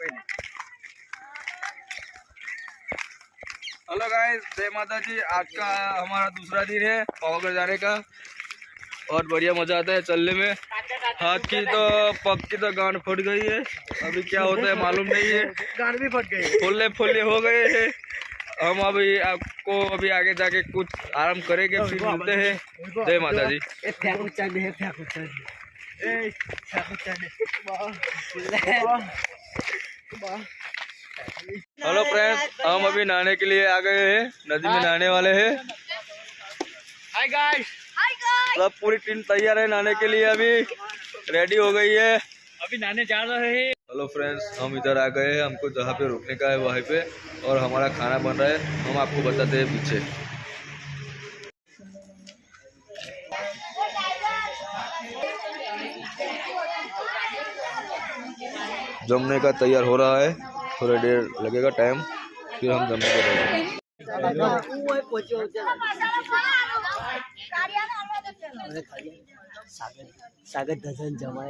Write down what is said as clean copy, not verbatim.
Hello guys, जय माता जी। आज का हमारा दूसरा दिन है पावागढ़ जाने का। बहुत बढ़िया मजा आता है चलने में। हाथ की तो पग की तो गांड फट गई है, अभी क्या होता है मालूम नहीं है। गांड भी फट गई, फुल्ले हो गए हैं। हम अभी आपको अभी आगे जाके कुछ आराम करेंगे, फिर मिलते हैं। जय माता जी। हेलो फ्रेंड्स, हम अभी नहाने के लिए आ गए हैं, नदी में नहाने वाले हैं। हाय गाइस, सब पूरी टीम तैयार है नहाने के लिए, अभी रेडी हो गई है, अभी नहाने जा रहे हैं। हेलो फ्रेंड्स, हम इधर आ गए हैं, हमको जहाँ पे रुकने का है वहीं पे, और हमारा खाना बन रहा है, हम आपको बताते हैं पीछे। जमने का तैयार हो रहा है, थोड़ा देर लगेगा टाइम, फिर हम जमने का तैयार। सागर धजन जमा